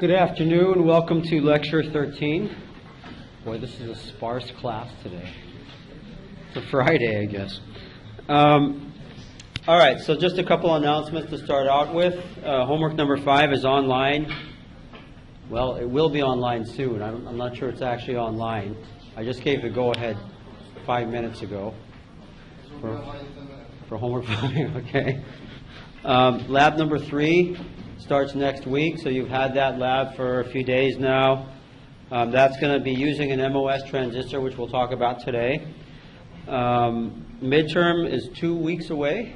Good afternoon. Welcome to Lecture 13. Boy, this is a sparse class today. It's a Friday, I guess. All right, so just a couple announcements to start out with. Homework number 5 is online. Well, it will be online soon. I'm not sure it's actually online. I just gave the go-ahead 5 minutes ago for homework 5. Okay. Lab number 3 starts next week, so you've had that lab for a few days now. That's going to be using an MOS transistor, which we'll talk about today. Midterm is 2 weeks away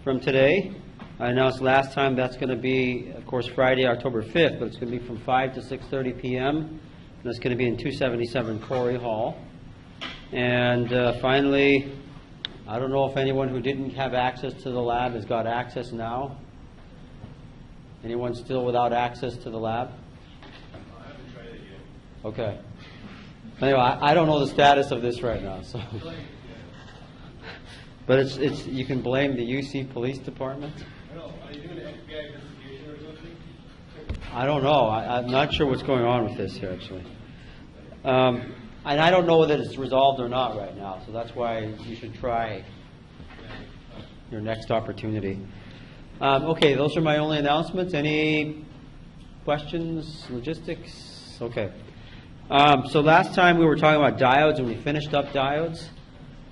from today. I announced last time that's going to be, of course, Friday, October 5th, but it's going to be from 5 to 6:30 p.m. And it's going to be in 277 Corey Hall. And finally, I don't know if anyone who didn't have access to the lab has got access now. Anyone still without access to the lab? I haven't tried it yet. Okay. Anyway, I don't know the status of this right now, so. But it's you can blame the UC Police Department. Are you doing an FBI investigation or something? I don't know. I'm not sure what's going on with this here, actually. And I don't know whether it's resolved or not right now, so that's why you should try your next opportunity. Okay, those are my only announcements. Any questions, logistics? Okay. So last time we were talking about diodes, and we finished up diodes.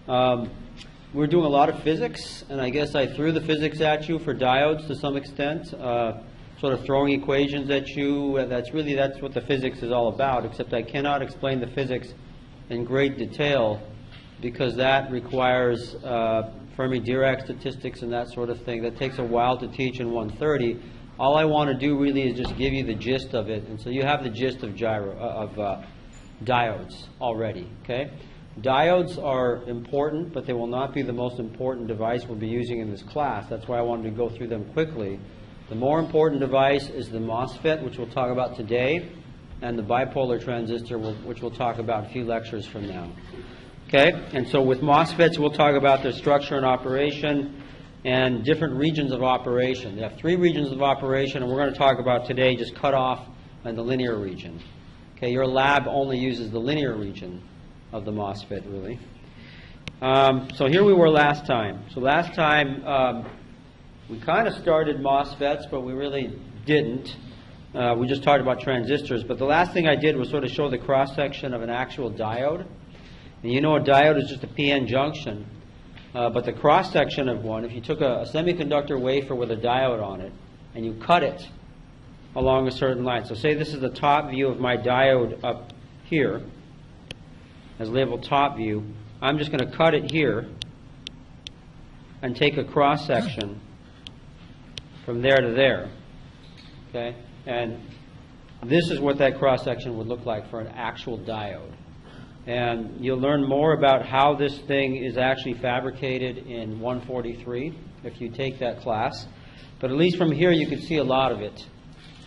We were doing a lot of physics, and I guess I threw the physics at you for diodes to some extent, sort of throwing equations at you. That's what the physics is all about, except I cannot explain the physics in great detail because that requires Fermi-Dirac statistics and that sort of thing. That takes a while to teach in 130. All I want to do really is just give you the gist of it, and so you have the gist of diodes already. Okay, diodes are important, but they will not be the most important device we'll be using in this class. That's why I wanted to go through them quickly. The more important device is the MOSFET, which we'll talk about today, and the bipolar transistor, which we'll talk about a few lectures from now. Okay, and so with MOSFETs, we'll talk about their structure and operation and different regions of operation. They have 3 regions of operation, and we're going to talk about today just cut off in the linear region. Okay, your lab only uses the linear region of the MOSFET, really. So here we were last time. So last time we kind of started MOSFETs, but we really didn't. We just talked about transistors. But the last thing I did was sort of show the cross-section of an actual diode. And you know a diode is just a PN junction. But the cross-section of one, if you took a semiconductor wafer with a diode on it and you cut it along a certain line. So say this is the top view of my diode up here, as labeled top view. I'm just going to cut it here and take a cross-section from there to there. Okay? And this is what that cross-section would look like for an actual diode. And you'll learn more about how this thing is actually fabricated in 143 if you take that class. But at least from here you can see a lot of it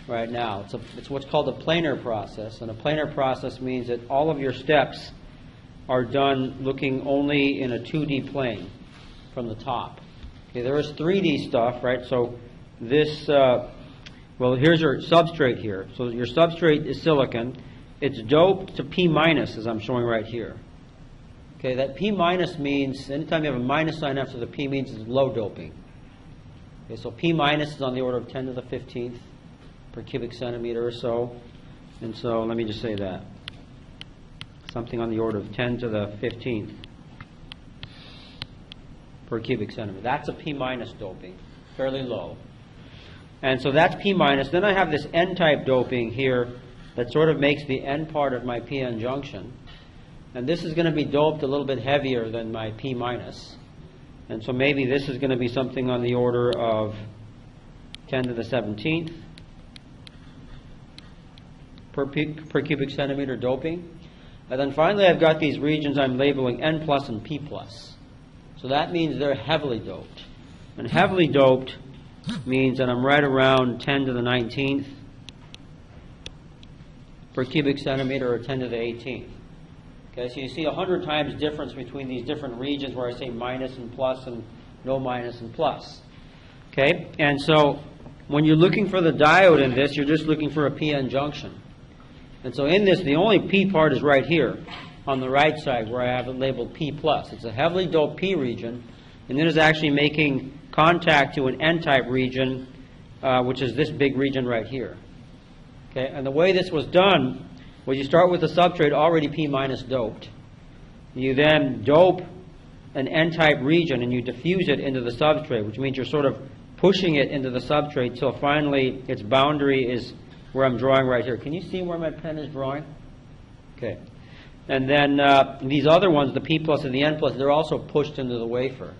right now. It's what's called a planar process. And a planar process means that all of your steps are done looking only in a 2D plane from the top. Okay, there is 3D stuff, right? So this, well, here's your substrate here. So your substrate is silicon. It's doped to P minus, as I'm showing right here. Okay, that P minus means, anytime you have a minus sign after the P means it's low doping. Okay, so P minus is on the order of 10 to the 15th per cubic centimeter or so. And so let me just say that. Something on the order of 10 to the 15th per cubic centimeter. That's a P minus doping, fairly low. And so that's P minus. Then I have this N-type doping here that sort of makes the N part of my PN junction. And this is going to be doped a little bit heavier than my P minus. And so maybe this is going to be something on the order of 10 to the 17th per cubic centimeter doping. And then finally I've got these regions I'm labeling N plus and P plus. So that means they're heavily doped. And heavily doped means that I'm right around 10 to the 19th per cubic centimeter or 10 to the 18th. Okay, so you see 100 times difference between these different regions where I say minus and plus and no minus and plus. Okay, and so when you're looking for the diode in this, you're just looking for a PN junction. And so in this, the only P part is right here on the right side where I have it labeled P+. It's a heavily doped P region, and then it's actually making contact to an N-type region, which is this big region right here. Okay, and the way this was done was you start with the substrate already P- doped. You then dope an N-type region and you diffuse it into the substrate, which means you're sort of pushing it into the substrate till finally its boundary is where I'm drawing right here. Can you see where my pen is drawing? Okay. And then these other ones, the P+ and the N+, they're also pushed into the wafer.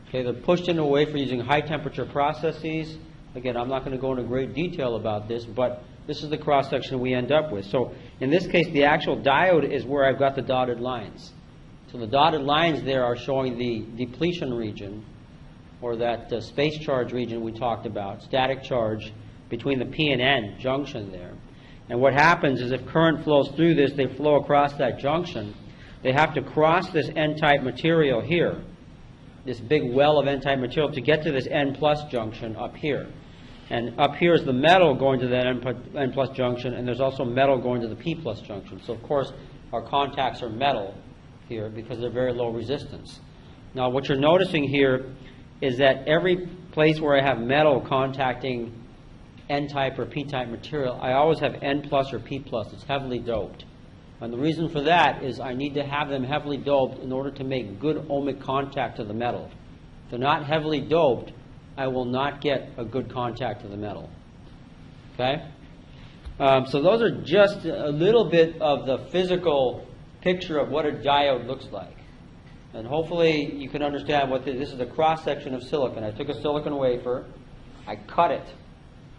Okay, they're pushed into a wafer using high temperature processes. Again, I'm not going to go into great detail about this, but this is the cross section we end up with. So in this case, the actual diode is where I've got the dotted lines. So the dotted lines there are showing the depletion region, or that space charge region we talked about, static charge between the P and N junction there. And what happens is if current flows through this, they flow across that junction. They have to cross this N-type material here, this big well of N-type material, to get to this N+ junction up here. And up here is the metal going to that N+ junction, and there's also metal going to the P+ junction. So of course our contacts are metal here because they're very low resistance. Now what you're noticing here is that every place where I have metal contacting N-type or P-type material, I always have N+ or P+. It's heavily doped. And the reason for that is I need to have them heavily doped in order to make good ohmic contact to the metal. If they're not heavily doped, I will not get a good contact to the metal. Okay? So those are just a little bit of the physical picture of what a diode looks like. And hopefully you can understand what this is, the cross-section of silicon. I took a silicon wafer, I cut it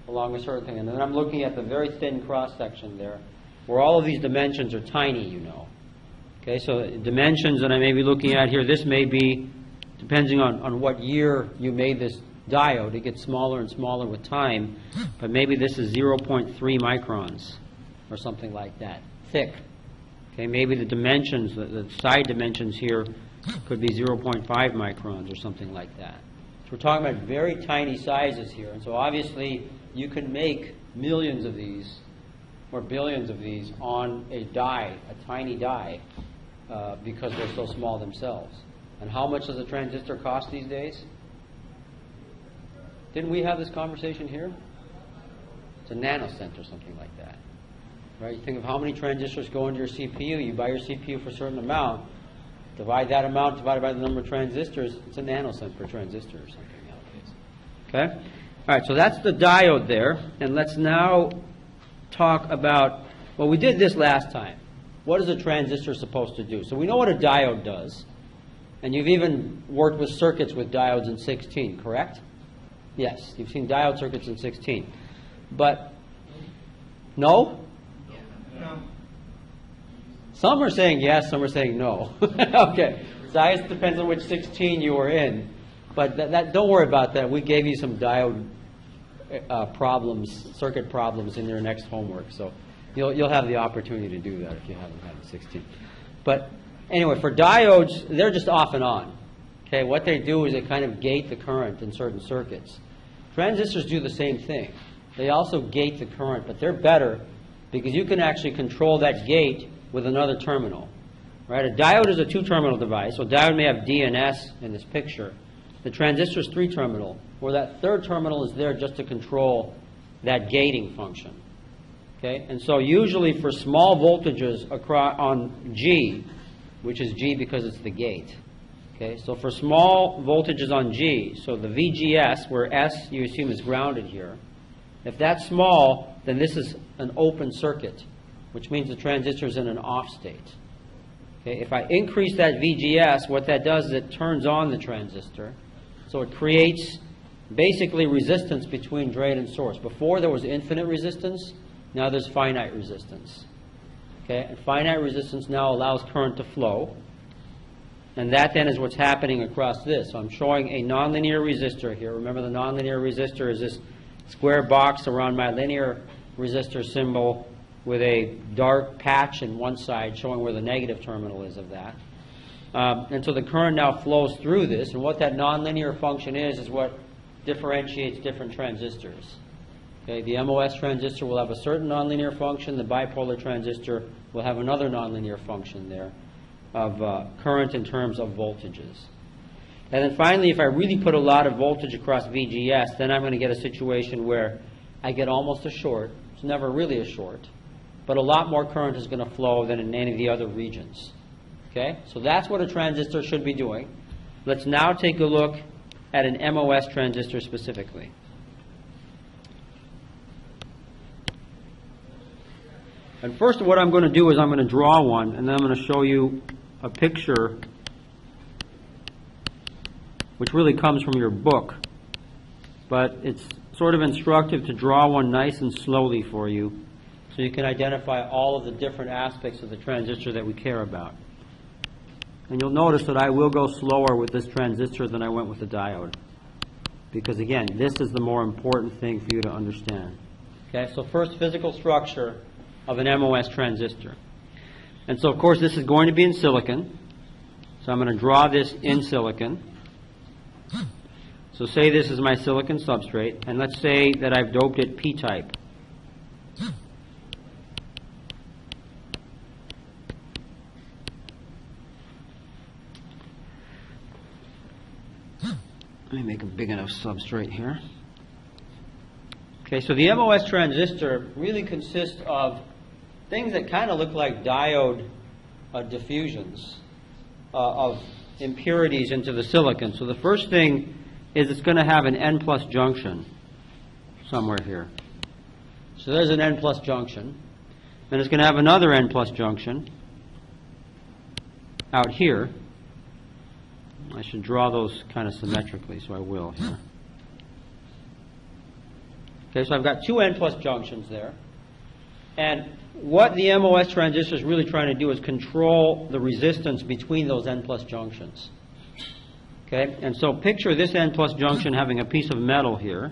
along a certain thing, and then I'm looking at the very thin cross-section there, where all of these dimensions are tiny, you know. Okay, so dimensions that I may be looking at here, this may be, depending on what year you made this diode, it gets smaller and smaller with time, but maybe this is 0.3 microns or something like that, thick. Okay, maybe the dimensions, the side dimensions here could be 0.5 microns or something like that. So we're talking about very tiny sizes here, and so obviously you can make millions of these or billions of these on a die, a tiny die, because they're so small themselves. And how much does a transistor cost these days? Didn't we have this conversation here? It's a nanocent or something like that. Right? You think of how many transistors go into your CPU. You buy your CPU for a certain amount. Divide that amount divided by the number of transistors. It's a nanocent per transistor or something nowadays. Okay? All right, so that's the diode there. And let's now talk about, well, we did this last time. What is a transistor supposed to do? So we know what a diode does. And you've even worked with circuits with diodes in 16, correct? Yes, you've seen diode circuits in 16. But, no? No. Some are saying yes, some are saying no. Okay, so I guess it depends on which 16 you were in. But don't worry about that. We gave you some diode problems, circuit problems in your next homework. So you'll have the opportunity to do that if you haven't had the 16. But anyway, for diodes, they're just off and on. Okay, what they do is they kind of gate the current in certain circuits. Transistors do the same thing. They also gate the current, but they're better because you can actually control that gate with another terminal. Right? A diode is a two-terminal device, so a diode may have D and S in this picture. The transistor is three-terminal, where that third terminal is there just to control that gating function. Okay? And so usually for small voltages across on G, which is G because it's the gate. Okay? So for small voltages on G, so the VGS, where S you assume is grounded here, if that's small, then this is an open circuit, which means the transistor is in an off state. Okay? If I increase that VGS, what that does is it turns on the transistor. So it creates basically resistance between drain and source. Before there was infinite resistance, now there's finite resistance. Okay? And finite resistance now allows current to flow. And that then is what's happening across this. So I'm showing a nonlinear resistor here. Remember, the nonlinear resistor is this square box around my linear resistor symbol with a dark patch in one side showing where the negative terminal is of that. And so the current now flows through this, and what that nonlinear function is what differentiates different transistors. Okay, the MOS transistor will have a certain nonlinear function. The bipolar transistor will have another nonlinear function there of current in terms of voltages. And then finally, if I really put a lot of voltage across VGS, then I'm going to get a situation where I get almost a short. It's never really a short, but a lot more current is going to flow than in any of the other regions. Okay, so that's what a transistor should be doing. Let's now take a look at an MOS transistor specifically. And first, what I'm going to do is I'm going to draw one, and then I'm going to show you a picture which really comes from your book, but it's sort of instructive to draw one nice and slowly for you so you can identify all of the different aspects of the transistor that we care about. And you'll notice that I will go slower with this transistor than I went with the diode, because again, this is the more important thing for you to understand. Okay, so first, physical structure of an MOS transistor. And so of course this is going to be in silicon, so I'm going to draw this in silicon. So say this is my silicon substrate, and let's say that I've doped it p-type. Let me make a big enough substrate here. Okay, so the MOS transistor really consists of things that kind of look like diode diffusions of impurities into the silicon. So the first thing is it's going to have an N+ junction somewhere here. So there's an N+ junction. And it's going to have another N+ junction out here. I should draw those kind of symmetrically, so I will here. Okay, so I've got two N+ junctions there. And what the MOS transistor is really trying to do is control the resistance between those N+ junctions. Okay, and so picture this N+ junction having a piece of metal here,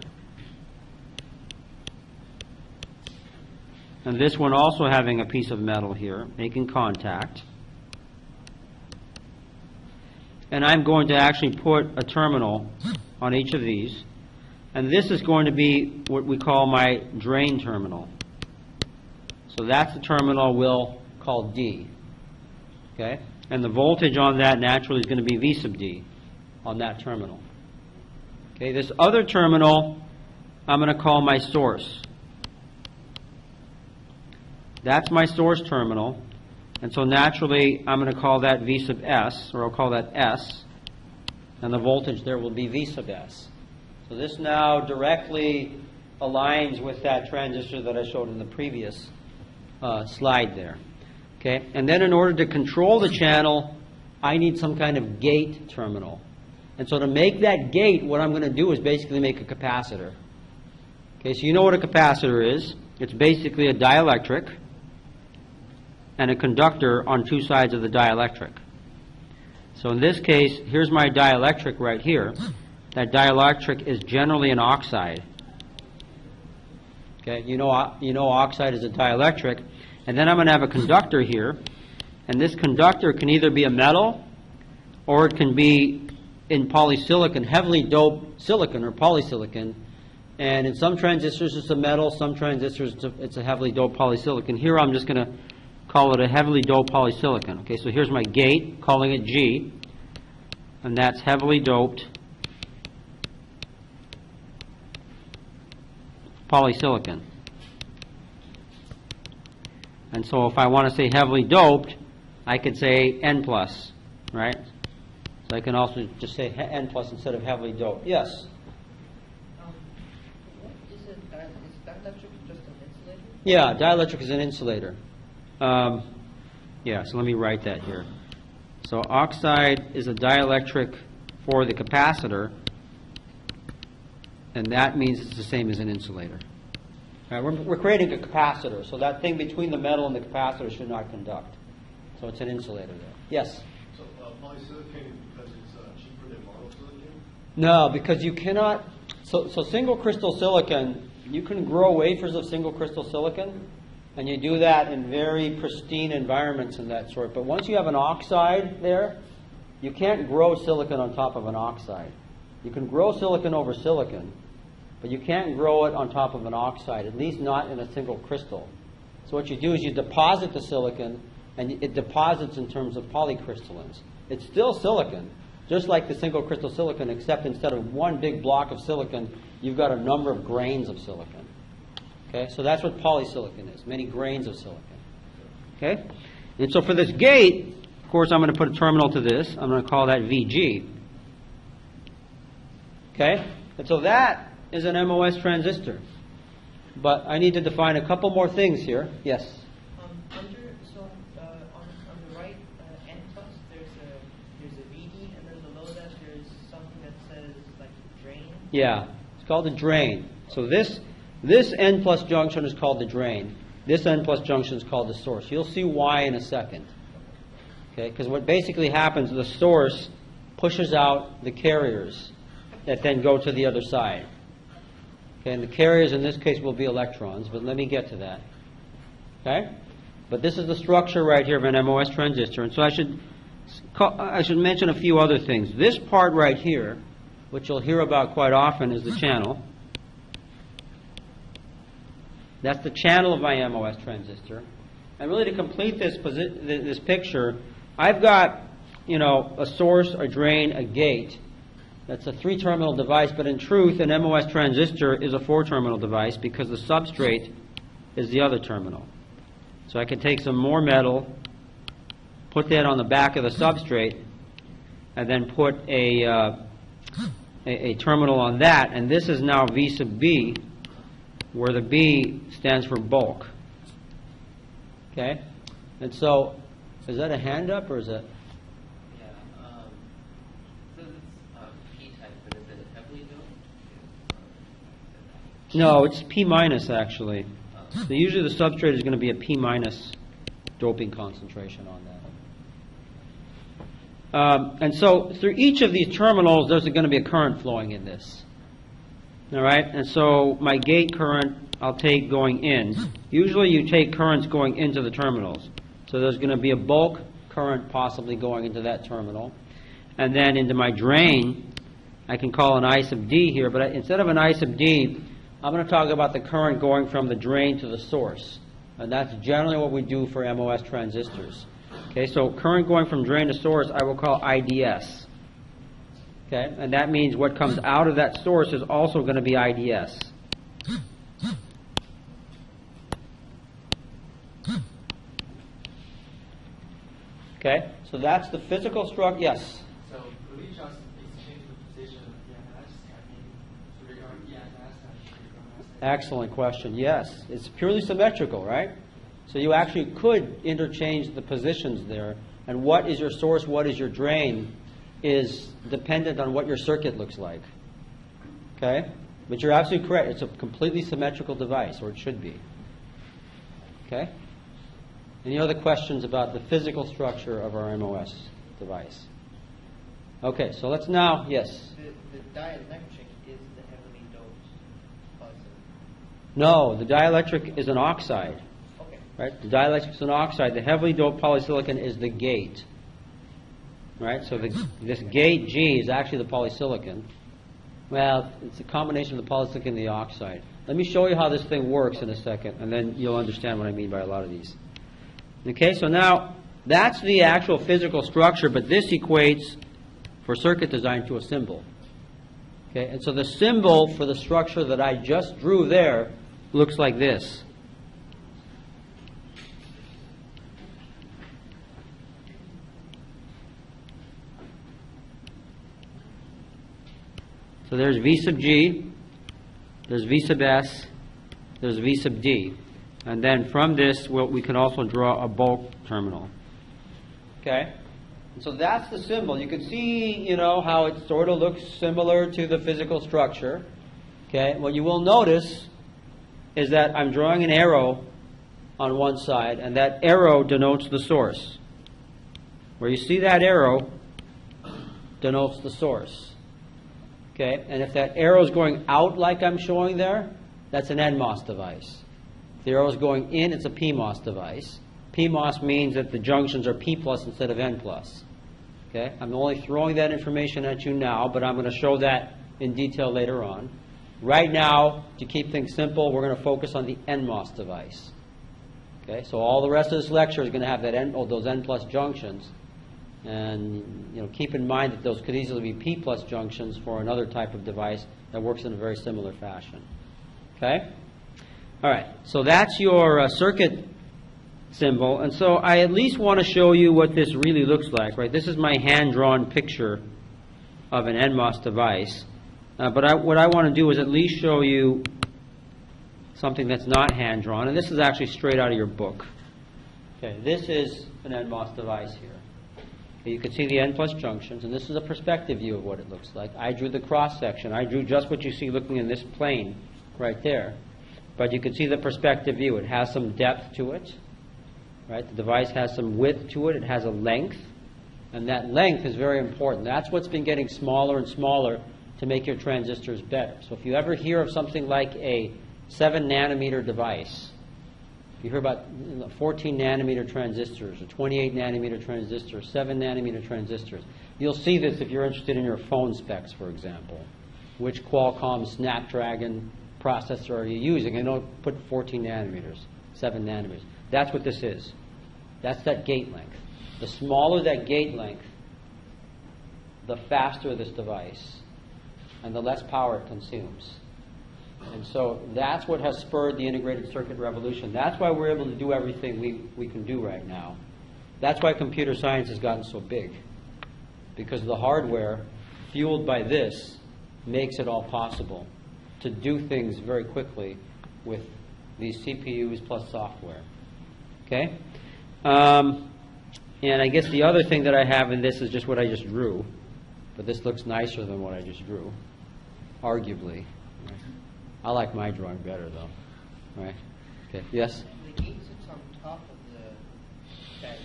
and this one also having a piece of metal here, making contact. And I'm going to actually put a terminal on each of these, and this is going to be what we call my drain terminal. So that's the terminal we'll call D. Okay, and the voltage on that naturally is going to be V sub D on that terminal. Okay, this other terminal I'm going to call my source. That's my source terminal, and so naturally I'm going to call that V sub S, or I'll call that S, and the voltage there will be V sub S. So this now directly aligns with that transistor that I showed in the previous slide there. Okay, and then in order to control the channel, I need some kind of gate terminal. And so to make that gate, what I'm going to do is basically make a capacitor. Okay, so you know what a capacitor is. It's basically a dielectric and a conductor on two sides of the dielectric. So in this case, here's my dielectric right here. That dielectric is generally an oxide. Okay, you know oxide is a dielectric. And then I'm going to have a conductor here. And this conductor can either be a metal or it can be in polysilicon, heavily doped silicon or polysilicon. And in some transistors it's a metal, some transistors it's a heavily doped polysilicon. Here I'm just going to call it a heavily doped polysilicon. Okay, so here's my gate, calling it G, and that's heavily doped polysilicon. And so if I want to say heavily doped, I could say N+, right? So I can also just say N+ instead of heavily doped. Yes? Is dielectric just an insulator? Yeah, dielectric is an insulator. Yeah, so let me write that here. So oxide is a dielectric for the capacitor, and that means it's the same as an insulator. All right, we're creating a capacitor, so that thing between the metal and the capacitor should not conduct. So it's an insulator there. Yes? So polysilicon, because it's cheaper than monosilicon? No, because you cannot. So single crystal silicon, you can grow wafers of single crystal silicon, and you do that in very pristine environments and that sort. But once you have an oxide there, you can't grow silicon on top of an oxide. You can grow silicon over silicon, but you can't grow it on top of an oxide, at least not in a single crystal. So what you do is you deposit the silicon, and it deposits in terms of polycrystallines. It's still silicon, just like the single crystal silicon, except instead of one big block of silicon, you've got a number of grains of silicon. Okay, so that's what polysilicon is, many grains of silicon. Okay, and so for this gate, of course, I'm going to put a terminal to this. I'm going to call that VG. Okay, and so that is an MOS transistor. But I need to define a couple more things here. Yes? On the right N plus, there's a VD, and then below that there's something that says like drain. Yeah, it's called the drain. So this N plus junction is called the drain. This N plus junction is called the source. You'll see why in a second. Okay, because what basically happens, the source pushes out the carriers that then go to the other side. Okay, and the carriers in this case will be electrons, but let me get to that. Okay, but this is the structure right here of an MOS transistor, and so I should mention a few other things. This part right here, which you'll hear about quite often, is the channel. That's the channel of my MOS transistor. And really, to complete this picture, I've got, a source, a drain, a gate. That's a 3-terminal device, but in truth, an MOS transistor is a 4-terminal device because the substrate is the other terminal. So I can take some more metal, put that on the back of the substrate, and then put a terminal on that, and this is now V sub B, where the B stands for bulk. Okay? And so, is that a hand up, or is that? No, it's P minus actually. So usually the substrate is going to be a P minus doping concentration on that. And so through each of these terminals, there's going to be a current flowing in this. All right, and so my gate current I'll take going in. Usually you take currents going into the terminals. So there's going to be a bulk current possibly going into that terminal. And then into my drain, I can call an I sub D here, but instead of an I sub D, I'm going to talk about the current going from the drain to the source. And that's generally what we do for MOS transistors. Okay, so current going from drain to source, I will call IDS. Okay, and that means what comes out of that source is also going to be IDS. Okay, so that's the physical structure. Yes? So could we just exchange the position of EMS to regard EMS and Excellent question. Yes, it's purely symmetrical, right? So you actually could interchange the positions there. And what is your source, what is your drain, is dependent on what your circuit looks like. Okay? But you're absolutely correct. It's a completely symmetrical device, or it should be. Okay? Any other questions about the physical structure of our MOS device? Okay, so let's now, yes? The dielectric is the heavily doped polysilicon. No, the dielectric is an oxide. Okay. Right? The dielectric is an oxide. The heavily doped polysilicon is the gate. Right? So this gate G is actually the polysilicon. Well, it's a combination of the polysilicon and the oxide. Let me show you how this thing works in a second, and then you'll understand what I mean by a lot of these. Okay, so now that's the actual physical structure, but this equates for circuit design to a symbol. Okay, and so the symbol for the structure that I just drew there looks like this. So there's V sub G, there's V sub S, there's V sub D. And then from this, we can also draw a bulk terminal. Okay? And so that's the symbol. You can see, how it sort of looks similar to the physical structure. Okay? What you will notice is that I'm drawing an arrow on one side, and that arrow denotes the source. Where you see that arrow denotes the source. Okay? And if that arrow is going out like I'm showing there, that's an NMOS device. If the arrow is going in, it's a PMOS device. PMOS means that the junctions are P plus instead of N plus. Okay? I'm only throwing that information at you now, but I'm going to show that in detail later on. Right now, to keep things simple, we're going to focus on the NMOS device. Okay? So all the rest of this lecture is going to have that those N plus junctions. And keep in mind that those could easily be P plus junctions for another type of device that works in a very similar fashion. Okay? All right. So that's your circuit symbol. And so I at least want to show you what this really looks like. Right? This is my hand-drawn picture of an NMOS device. But what I want to do is at least show you something that's not hand-drawn. And this is actually straight out of your book. Okay, this is an NMOS device here. Okay, you can see the N plus junctions, and this is a perspective view of what it looks like. I drew the cross-section. I drew just what you see looking in this plane right there. But you can see the perspective view. It has some depth to it. Right? The device has some width to it. It has a length. And that length is very important. That's what's been getting smaller and smaller to make your transistors better. So if you ever hear of something like a 7 nanometer device, if you hear about 14 nanometer transistors, or 28 nanometer transistors, 7 nanometer transistors, you'll see this if you're interested in your phone specs, for example. Which Qualcomm Snapdragon processor are you using? And don't put 14 nanometers, 7 nanometers. That's what this is. That's that gate length. The smaller that gate length, the faster this device, and the less power it consumes. And so that's what has spurred the integrated circuit revolution. That's why we're able to do everything we can do right now. That's why computer science has gotten so big. Because the hardware, fueled by this, makes it all possible to do things very quickly with these CPUs plus software. Okay? And I guess the other thing that I have in this is just what I just drew. But this looks nicer than what I just drew, arguably. Right? I like my drawing better, though. Right? Okay. Yes? The gate sits on top of the dielectric.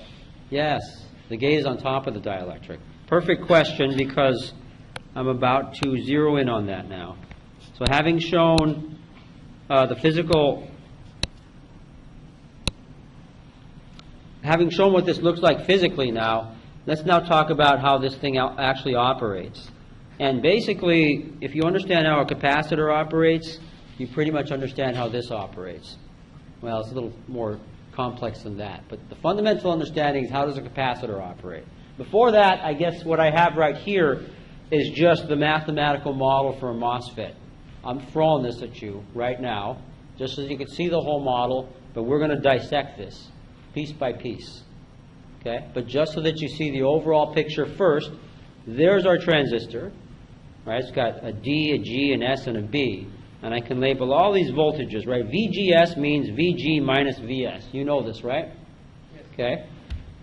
Yes. The gate is on top of the dielectric. Perfect question, because I'm about to zero in on that now. So having shown the physical... Having shown what this looks like physically now, let's now talk about how this thing actually operates. And basically, if you understand how a capacitor operates, you pretty much understand how this operates. Well, it's a little more complex than that. But the fundamental understanding is how does a capacitor operate. Before that, I guess what I have right here is just the mathematical model for a MOSFET. I'm throwing this at you right now, just so you can see the whole model, but we're going to dissect this piece by piece. Okay? But just so that you see the overall picture first, there's our transistor. Right? It's got a D, a G, an S, and a B. And I can label all these voltages, right? VGS means VG minus VS. You know this, right? Yes. Okay?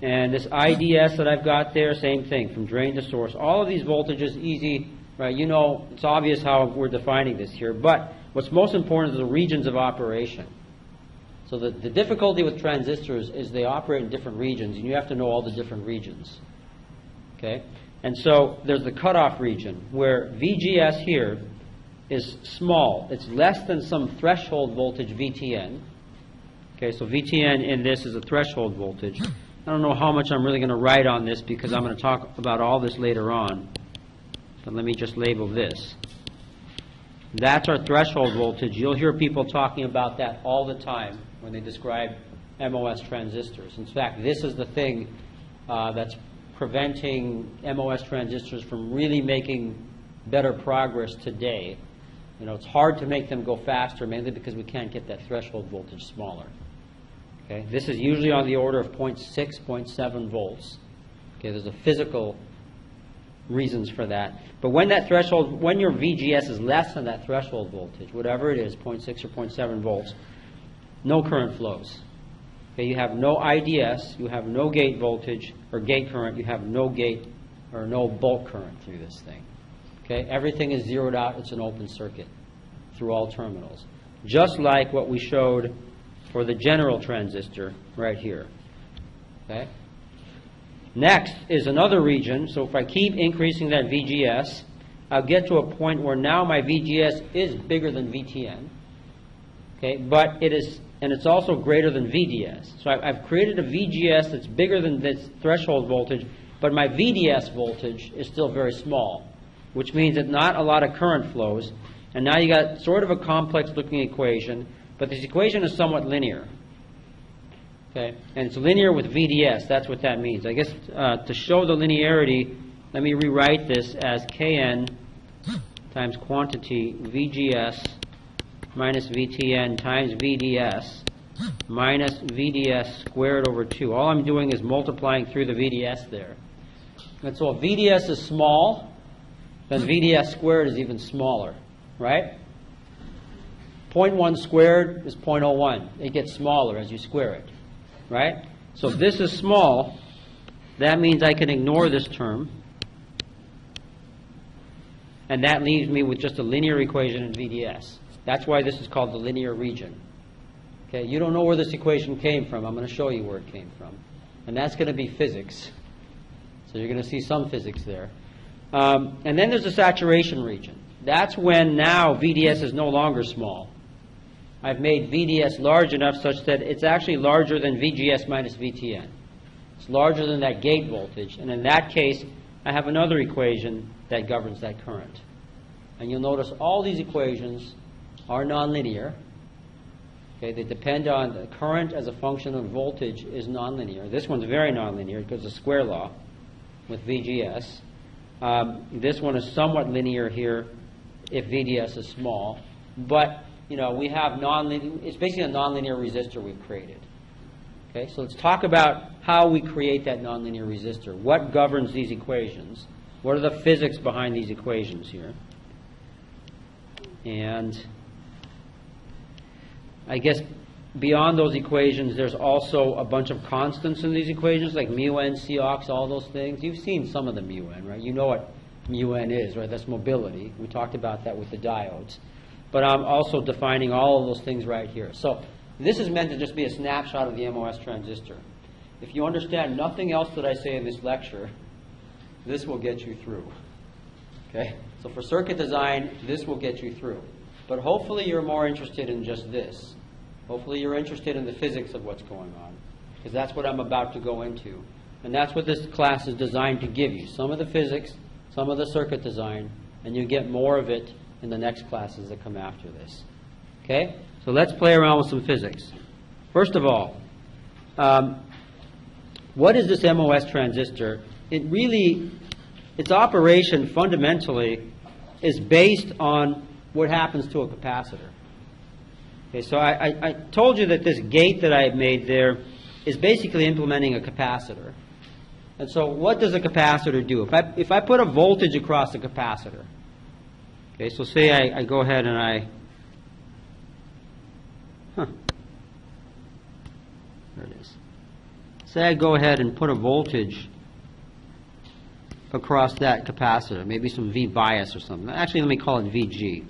And this IDS that I've got there, same thing, from drain to source. All of these voltages, easy, right? You know, it's obvious how we're defining this here. But what's most important is the regions of operation. So the difficulty with transistors is they operate in different regions, and you have to know all the different regions. Okay? And so there's the cutoff region, where VGS here is small. It's less than some threshold voltage, VTN. Okay, so VTN in this is a threshold voltage. I don't know how much I'm really going to write on this, because I'm going to talk about all this later on. But let me just label this. That's our threshold voltage. You'll hear people talking about that all the time when they describe MOS transistors. In fact, this is the thing that's preventing MOS transistors from really making better progress today. You know, it's hard to make them go faster, mainly because we can't get that threshold voltage smaller. Okay, this is usually on the order of 0.6, 0.7 volts. Okay, there's a physical reasons for that. But when that threshold, when your VGS is less than that threshold voltage, whatever it is, 0.6 or 0.7 volts, no current flows. Okay, you have no IDS, you have no gate voltage or gate current, you have no gate or no bulk current through this thing. Okay, everything is zeroed out, it's an open circuit through all terminals. Just like what we showed for the general transistor right here. Okay? Next is another region, so if I keep increasing that VGS, I'll get to a point where now my VGS is bigger than VTN. Okay, but it is, and it's also greater than VDS. So I've created a VGS that's bigger than this threshold voltage, but my VDS voltage is still very small, which means that not a lot of current flows. And now you got sort of a complex looking equation, but this equation is somewhat linear. Okay? And it's linear with VDS. That's what that means. I guess to show the linearity, let me rewrite this as Kn times quantity VGS minus VTN times VDS minus VDS squared over 2. All I'm doing is multiplying through the VDS there. And so if VDS is small, then VDS squared is even smaller, right? 0.1 squared is 0.01. It gets smaller as you square it, right? So if this is small, that means I can ignore this term, and that leaves me with just a linear equation in VDS. That's why this is called the linear region. Okay, you don't know where this equation came from. I'm going to show you where it came from. And that's going to be physics. So you're going to see some physics there. And then there's the saturation region. That's when now VDS is no longer small. I've made VDS large enough such that it's actually larger than VGS minus VTN. It's larger than that gate voltage. And in that case, I have another equation that governs that current. And you'll notice all these equations are nonlinear. Okay, they depend on the current as a function of voltage is nonlinear. This one's very nonlinear because of square law with VGS. This one is somewhat linear here if VDS is small. But, you know, we have nonlinear, it's basically a nonlinear resistor we've created. Okay, so let's talk about how we create that nonlinear resistor. What governs these equations? What are the physics behind these equations here? And I guess beyond those equations, there's also a bunch of constants in these equations, like mu n, Cox, all those things. You've seen some of the mu n, right? You know what mu n is, right? That's mobility. We talked about that with the diodes. But I'm also defining all of those things right here. So this is meant to just be a snapshot of the MOS transistor. If you understand nothing else that I say in this lecture, this will get you through. Okay? So for circuit design, this will get you through. But hopefully you're more interested in just this. Hopefully you're interested in the physics of what's going on, because that's what I'm about to go into. And that's what this class is designed to give you. Some of the physics, some of the circuit design, and you get more of it in the next classes that come after this. Okay? So let's play around with some physics. First of all, what is this MOS transistor? Its operation fundamentally is based on what happens to a capacitor. Okay, so I told you that this gate that I made there is basically implementing a capacitor. And so what does a capacitor do? If I put a voltage across a capacitor, okay, so say I go ahead and there it is. Say I go ahead and put a voltage across that capacitor, maybe some V bias or something. Actually, let me call it VG.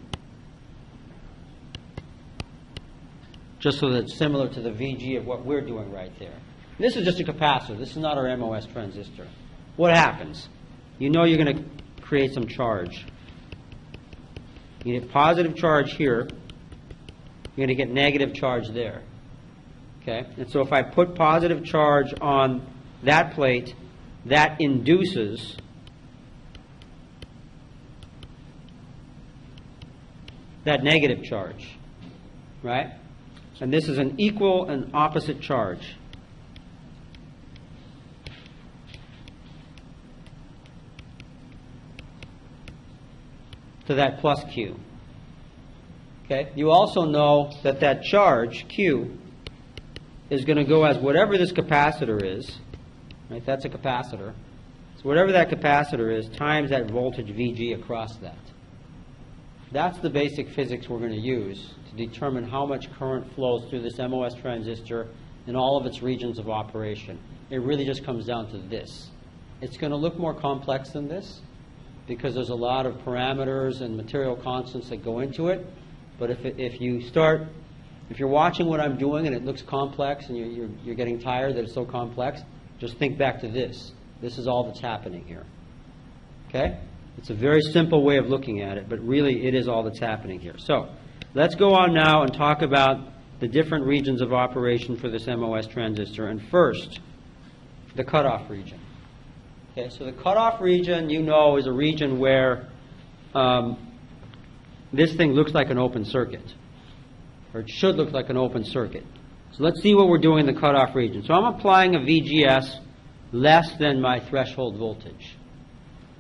Just so that it's similar to the VG of what we're doing right there. This is just a capacitor. This is not our MOS transistor. What happens? You know you're going to create some charge. You get positive charge here. You're going to get negative charge there. Okay? And so if I put positive charge on that plate, that induces that negative charge. Right? And this is an equal and opposite charge. To that plus Q. Okay? You also know that that charge, Q, is going to go as whatever this capacitor is. Right? That's a capacitor. So whatever that capacitor is times that voltage VG across that. That's the basic physics we're going to use to determine how much current flows through this MOS transistor in all of its regions of operation. It really just comes down to this. It's going to look more complex than this because there's a lot of parameters and material constants that go into it. But if you're watching what I'm doing and it looks complex and you're getting tired that it's so complex, just think back to this. This is all that's happening here. Okay? It's a very simple way of looking at it, but really it is all that's happening here. So let's go on now and talk about the different regions of operation for this MOS transistor. And first, the cutoff region. Okay, so the cutoff region, you know, is a region where this thing looks like an open circuit, or it should look like an open circuit. So let's see what we're doing in the cutoff region. So I'm applying a VGS less than my threshold voltage.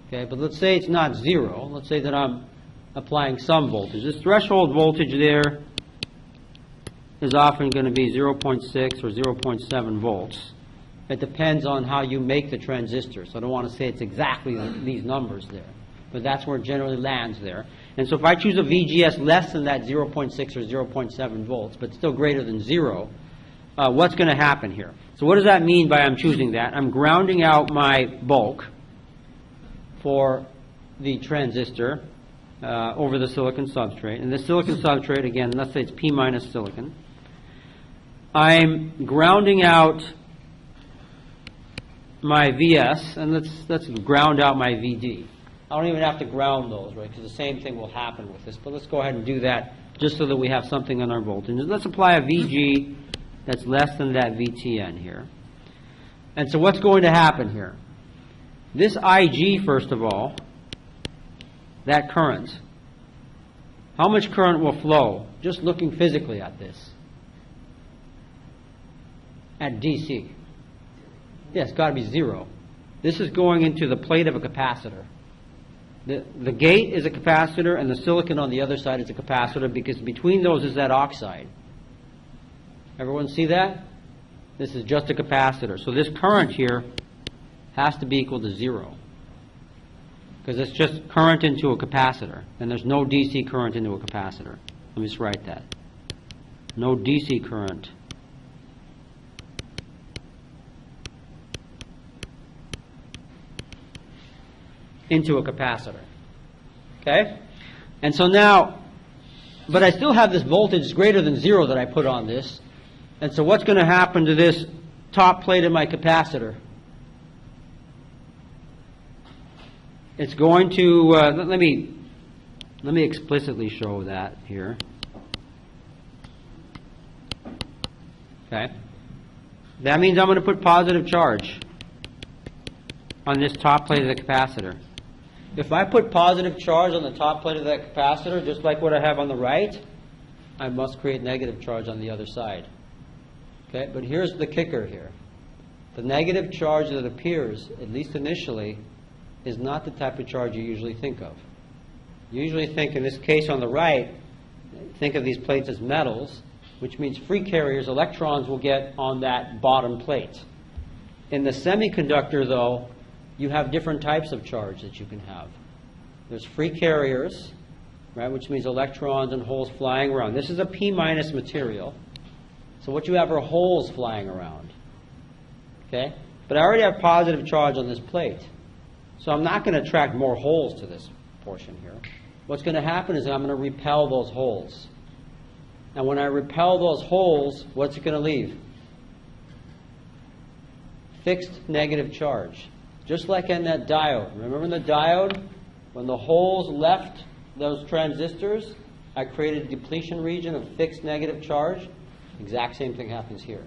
Okay, but let's say it's not 0. Let's say that I'm applying some voltage. This threshold voltage there is often going to be 0.6 or 0.7 volts. It depends on how you make the transistor. So I don't want to say it's exactly these numbers there, but that's where it generally lands there. And so if I choose a VGS less than that 0.6 or 0.7 volts, but still greater than 0, what's going to happen here? So what does that mean by I'm choosing that? I'm grounding out my bulk for the transistor over the silicon substrate. And the silicon substrate, again, let's say it's P minus silicon. I'm grounding out my VS, and let's ground out my VD. I don't even have to ground those, right, because the same thing will happen with this. But let's go ahead and do that just so that we have something on our voltage. Let's apply a VG that's less than that VTN here. And so what's going to happen here? This IG, first of all, that current, how much current will flow just looking physically at this? At DC. Yeah, it's got to be 0. This is going into the plate of a capacitor. The gate is a capacitor, and the silicon on the other side is a capacitor, because between those is that oxide. Everyone see that? This is just a capacitor. So this current here has to be equal to 0, because it's just current into a capacitor, and there's no DC current into a capacitor. Let me just write that. No DC current into a capacitor. Okay? And so now, but I still have this voltage greater than 0 that I put on this. And so what's going to happen to this top plate of my capacitor? It's going to, let me explicitly show that here. Okay? That means I'm going to put positive charge on this top plate of the capacitor. If I put positive charge on the top plate of that capacitor, just like what I have on the right, I must create negative charge on the other side. Okay, but here's the kicker here. The negative charge that appears, at least initially, is not the type of charge you usually think of. You usually think, in this case on the right, think of these plates as metals, which means free carriers, electrons, will get on that bottom plate. In the semiconductor, though, you have different types of charge that you can have. There's free carriers, right, which means electrons and holes flying around. This is a P minus material. So what you have are holes flying around. Okay? But I already have positive charge on this plate. So I'm not going to attract more holes to this portion here. What's going to happen is I'm going to repel those holes. And when I repel those holes, what's it going to leave? Fixed negative charge. Just like in that diode. Remember in the diode, when the holes left those transistors, I created a depletion region of fixed negative charge. Exact same thing happens here.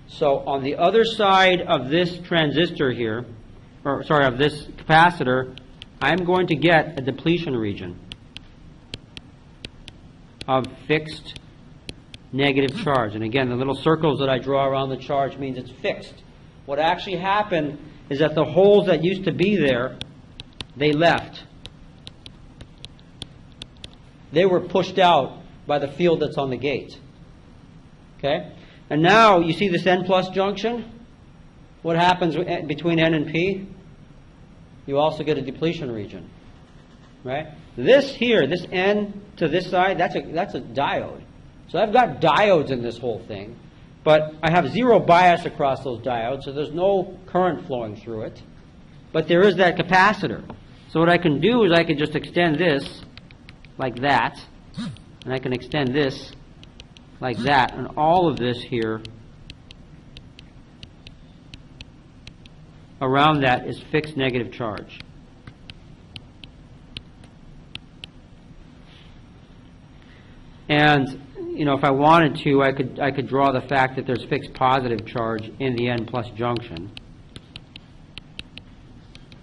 So on the other side of this transistor here, or sorry, of this capacitor, I'm going to get a depletion region of fixed negative charge. And again, the little circles that I draw around the charge means it's fixed. What actually happened is that the holes that used to be there, they left. They were pushed out by the field that's on the gate. Okay? And now, you see this N plus junction? What happens between N and P? You also get a depletion region. Right? This here, this N to this side, that's a diode. So I've got diodes in this whole thing. But I have zero bias across those diodes, so there's no current flowing through it. But there is that capacitor. So what I can do is I can just extend this like that, and I can extend this like that, and all of this here around that is fixed negative charge. And you know, if I wanted to, I could draw the fact that there's fixed positive charge in the N plus junction.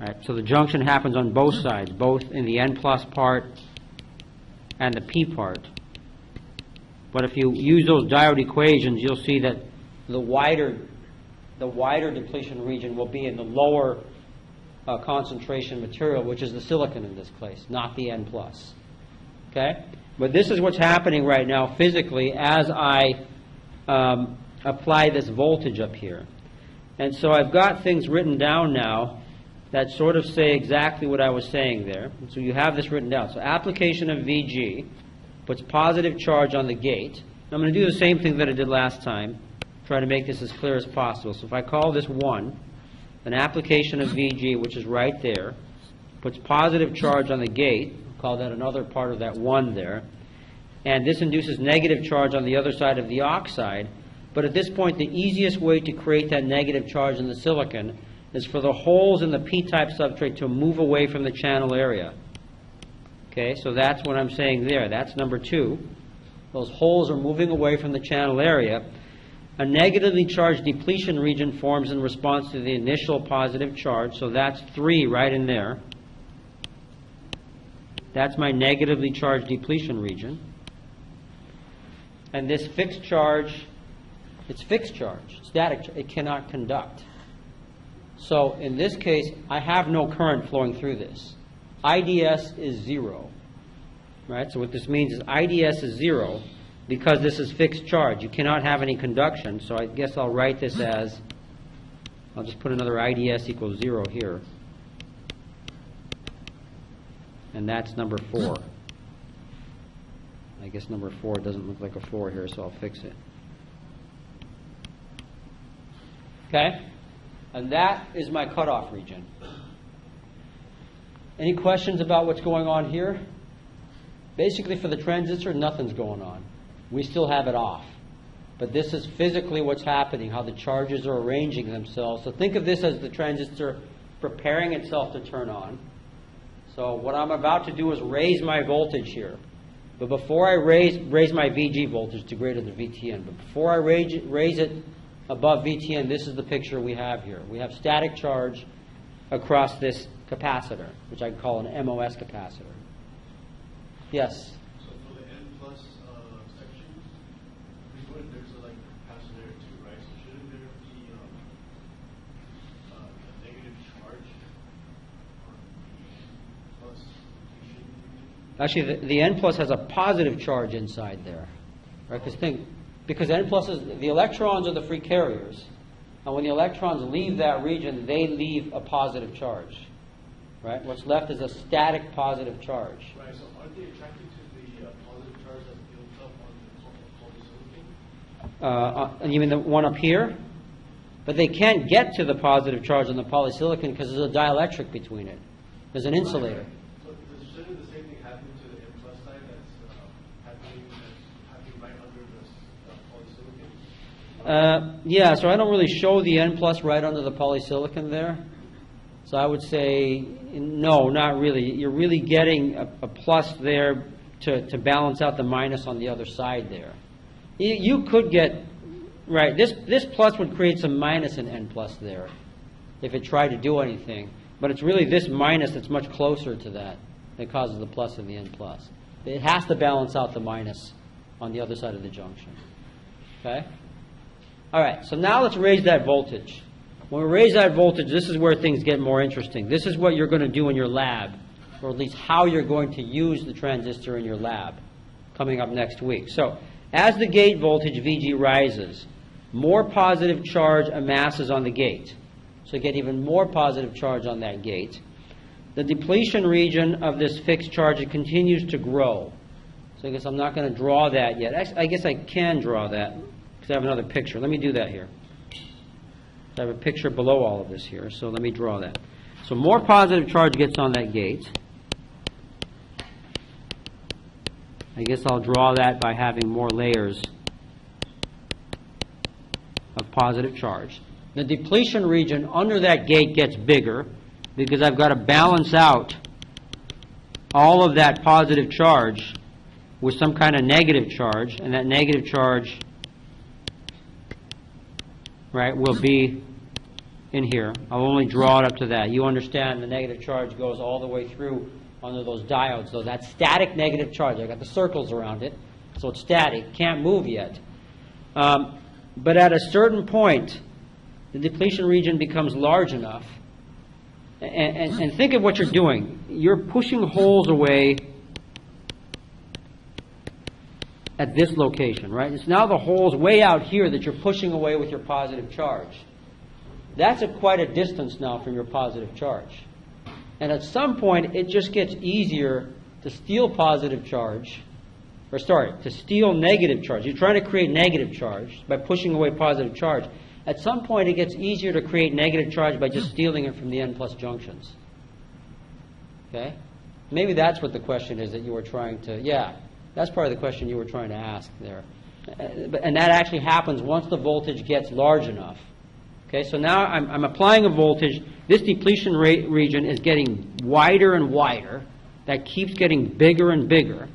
Right, so the junction happens on both sides, both in the N plus part and the P part. But if you use those diode equations, you'll see that the wider depletion region will be in the lower concentration material, which is the silicon in this case, not the N plus. Okay? But this is what's happening right now physically as I apply this voltage up here. And so I've got things written down now that sort of say exactly what I was saying there. So you have this written down. So application of VG puts positive charge on the gate. I'm going to do the same thing that I did last time, try to make this as clear as possible. So if I call this 1, an application of VG, which is right there, puts positive charge on the gate, I'll call that another part of that 1 there, and this induces negative charge on the other side of the oxide. But at this point, the easiest way to create that negative charge in the silicon is for the holes in the P-type substrate to move away from the channel area. Okay, so that's what I'm saying there. That's number 2. Those holes are moving away from the channel area. A negatively charged depletion region forms in response to the initial positive charge, so that's 3 right in there. That's my negatively charged depletion region. And this fixed charge, it's fixed charge, static, it cannot conduct. So in this case, I have no current flowing through this. IDS is 0. Right? So what this means is IDS is 0 because this is fixed charge. You cannot have any conduction, so I guess I'll write this as, I'll just put another IDS equals 0 here. And that's number 4. I guess number 4 doesn't look like a 4 here, so I'll fix it. Okay? And that is my cutoff region. Any questions about what's going on here? Basically, for the transistor, nothing's going on. We still have it off. But this is physically what's happening, how the charges are arranging themselves. So think of this as the transistor preparing itself to turn on. So what I'm about to do is raise my voltage here. But before I raise my VG voltage to greater than VTN, but before I raise it above VTN, this is the picture we have here. We have static charge across this capacitor, which I call an MOS capacitor. Yes? So for the N plus section, there's a capacitor too, right? So shouldn't there be a negative charge on the plus? Actually, the N plus has a positive charge inside there, right? Because N plus is, the electrons are the free carriers, and when the electrons leave that region, they leave a positive charge, right? What's left is a static positive charge. Right. So aren't they attracted to the positive charge that's built up on the polysilicon? You mean the one up here? But they can't get to the positive charge on the polysilicon because there's a dielectric between it. There's an insulator. So shouldn't the same thing happen to the N plus side that's happening right under the polysilicon? Yeah, so I don't really show the N plus right under the polysilicon there. So I would say, no, not really. You're really getting a plus there to balance out the minus on the other side there. You could get, right, this plus would create some minus in N plus there if it tried to do anything. But it's really this minus that's much closer to that causes the plus in the N plus. It has to balance out the minus on the other side of the junction. Okay? All right, so now let's raise that voltage. When we raise that voltage, this is where things get more interesting. This is what you're going to do in your lab, or at least how you're going to use the transistor in your lab, coming up next week. So, as the gate voltage VG rises, more positive charge amasses on the gate. So you get even more positive charge on that gate. The depletion region of this fixed charge, it continues to grow. So I guess I'm not going to draw that yet. Actually, I guess I can draw that because I have another picture. Let me do that here. I have a picture below all of this here, so let me draw that. So more positive charge gets on that gate. I guess I'll draw that by having more layers of positive charge. The depletion region under that gate gets bigger because I've got to balance out all of that positive charge with some kind of negative charge, and that negative charge, right, will be in here. I'll only draw it up to that. You understand the negative charge goes all the way through under those diodes, though. That's static negative charge. I got the circles around it, so it's static. Can't move yet. But at a certain point, the depletion region becomes large enough. And think of what you're doing. You're pushing holes away at this location, right? It's now the holes way out here that you're pushing away with your positive charge. That's quite a distance now from your positive charge. And at some point, it just gets easier to steal positive charge, to steal negative charge. You're trying to create negative charge by pushing away positive charge. At some point, it gets easier to create negative charge by just stealing it from the N+ junctions. Okay? Maybe that's what the question is that you were trying to, yeah, that's part of the question you were trying to ask there. And that actually happens once the voltage gets large enough. Okay, so now I'm applying a voltage. This depletion region is getting wider and wider. That keeps getting bigger and bigger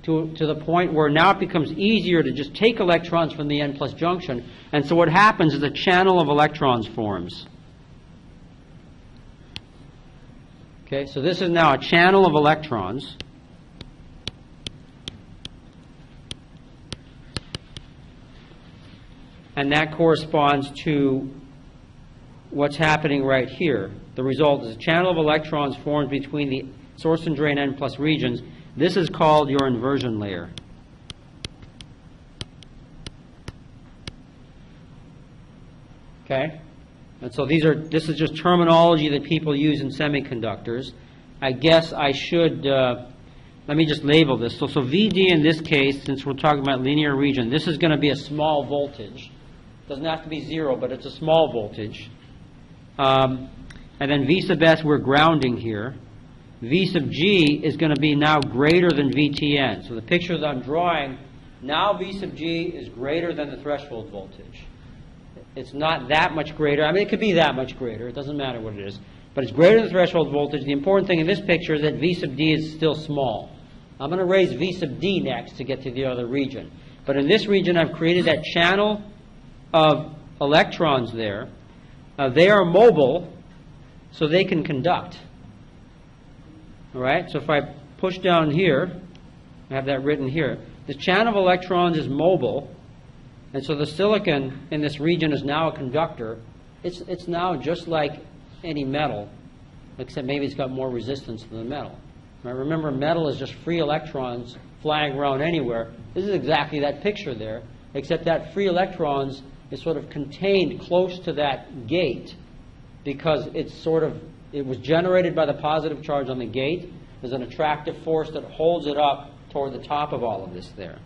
to the point where now it becomes easier to just take electrons from the N+ junction. And so what happens is a channel of electrons forms. Okay, so this is now a channel of electrons. And that corresponds to what's happening right here. The result is a channel of electrons formed between the source and drain N+ regions. This is called your inversion layer. Okay? And so this is just terminology that people use in semiconductors. I guess I should, let me just label this. So VD in this case, since we're talking about linear region, this is going to be a small voltage. Doesn't have to be 0, but it's a small voltage. And then V sub S, we're grounding here. V sub G is going to be now greater than VTN. So the picture that I'm drawing, now V sub G is greater than the threshold voltage. It's not that much greater. I mean, it could be that much greater. It doesn't matter what it is. But it's greater than the threshold voltage. The important thing in this picture is that V sub D is still small. I'm going to raise V sub D next to get to the other region. But in this region, I've created that channel of electrons there. They are mobile, so they can conduct. All right? So if I push down here, I have that written here. The channel of electrons is mobile, and so the silicon in this region is now a conductor. It's now just like any metal, except maybe it's got more resistance than the metal. Right? Remember, metal is just free electrons flying around anywhere. This is exactly that picture there, except that free electrons is sort of contained close to that gate because it was generated by the positive charge on the gate. There's an attractive force that holds it up toward the top of all of this there.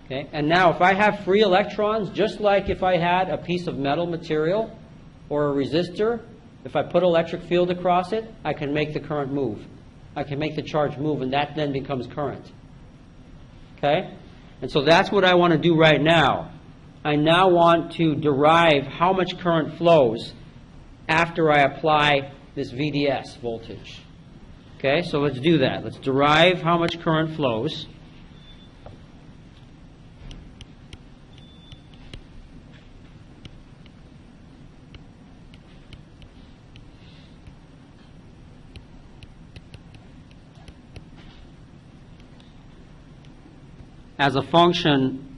Okay? And now if I have free electrons, just like if I had a piece of metal material or a resistor, if I put electric field across it, I can make the current move. I can make the charge move, and that then becomes current. Okay? And so that's what I want to do right now. I now want to derive how much current flows after I apply this VDS voltage. Okay, so let's do that. Let's derive how much current flows. As a function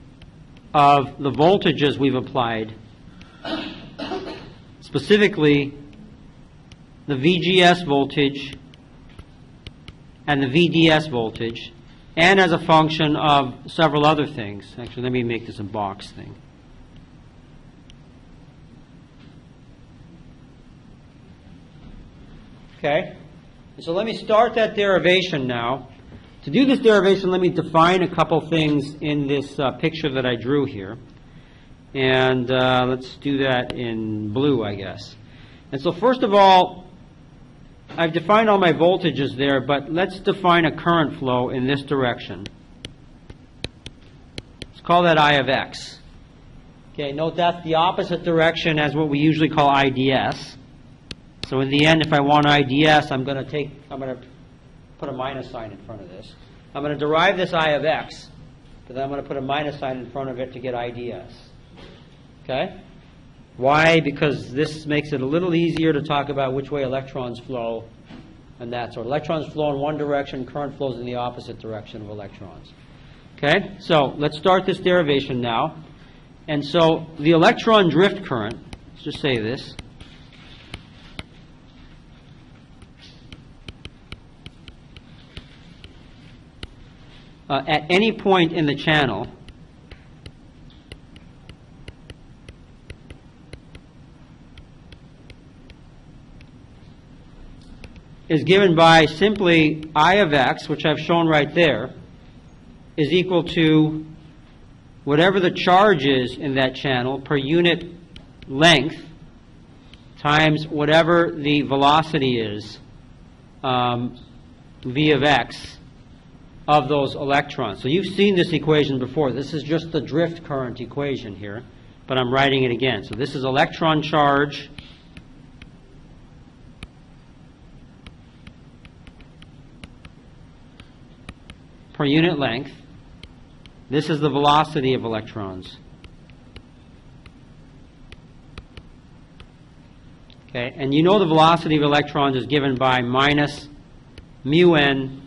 of the voltages we've applied, specifically the VGS voltage and the VDS voltage, and as a function of several other things. Actually, let me make this a box thing. Okay? So let me start that derivation now. To do this derivation, let me define a couple things in this picture that I drew here. And let's do that in blue, I guess. And so first of all, I've defined all my voltages there, but let's define a current flow in this direction. Let's call that I of x. Okay, note that's the opposite direction as what we usually call IDS. So in the end, if I want IDS, I'm going to put a minus sign in front of this. I'm going to derive this I of x, but then I'm going to put a minus sign in front of it to get IDS. Okay? Why? Because this makes it a little easier to talk about which way electrons flow and that sort. Electrons flow in one direction, current flows in the opposite direction of electrons. Okay, so let's start this derivation now. And so the electron drift current, let's just say this, at any point in the channel is given by simply I of x, which I've shown right there, is equal to whatever the charge is in that channel per unit length times whatever the velocity is, v of x, of those electrons. So you've seen this equation before. This is just the drift current equation here, but I'm writing it again. So this is electron charge per unit length. This is the velocity of electrons. Okay, and you know the velocity of electrons is given by minus mu n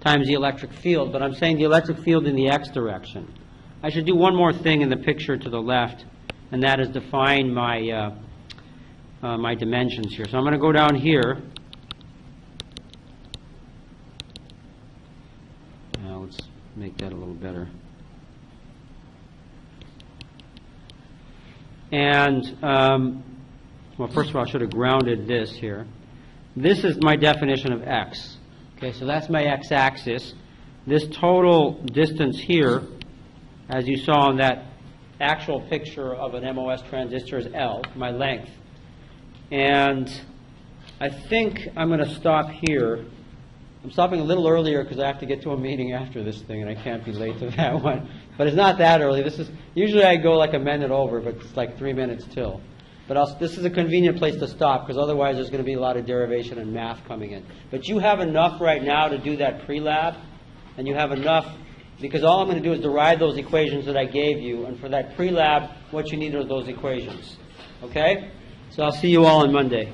times the electric field, but I'm saying the electric field in the x direction. I should do one more thing in the picture to the left, and that is define my, my dimensions here. So I'm going to go down here. Let's make that a little better. And, well, first of all, I should have grounded this here. This is my definition of x. Okay, so that's my x-axis. This total distance here, as you saw in that actual picture of an MOS transistor, is L, my length. And I think I'm going to stop here. I'm stopping a little earlier because I have to get to a meeting after this thing, and I can't be late to that one. But it's not that early. This is usually I go like a minute over, but it's like 3 minutes till. But this is a convenient place to stop because otherwise there's going to be a lot of derivation and math coming in. But you have enough right now to do that pre-lab, and you have enough because all I'm going to do is derive those equations that I gave you, and for that pre-lab, what you need are those equations. Okay? So I'll see you all on Monday.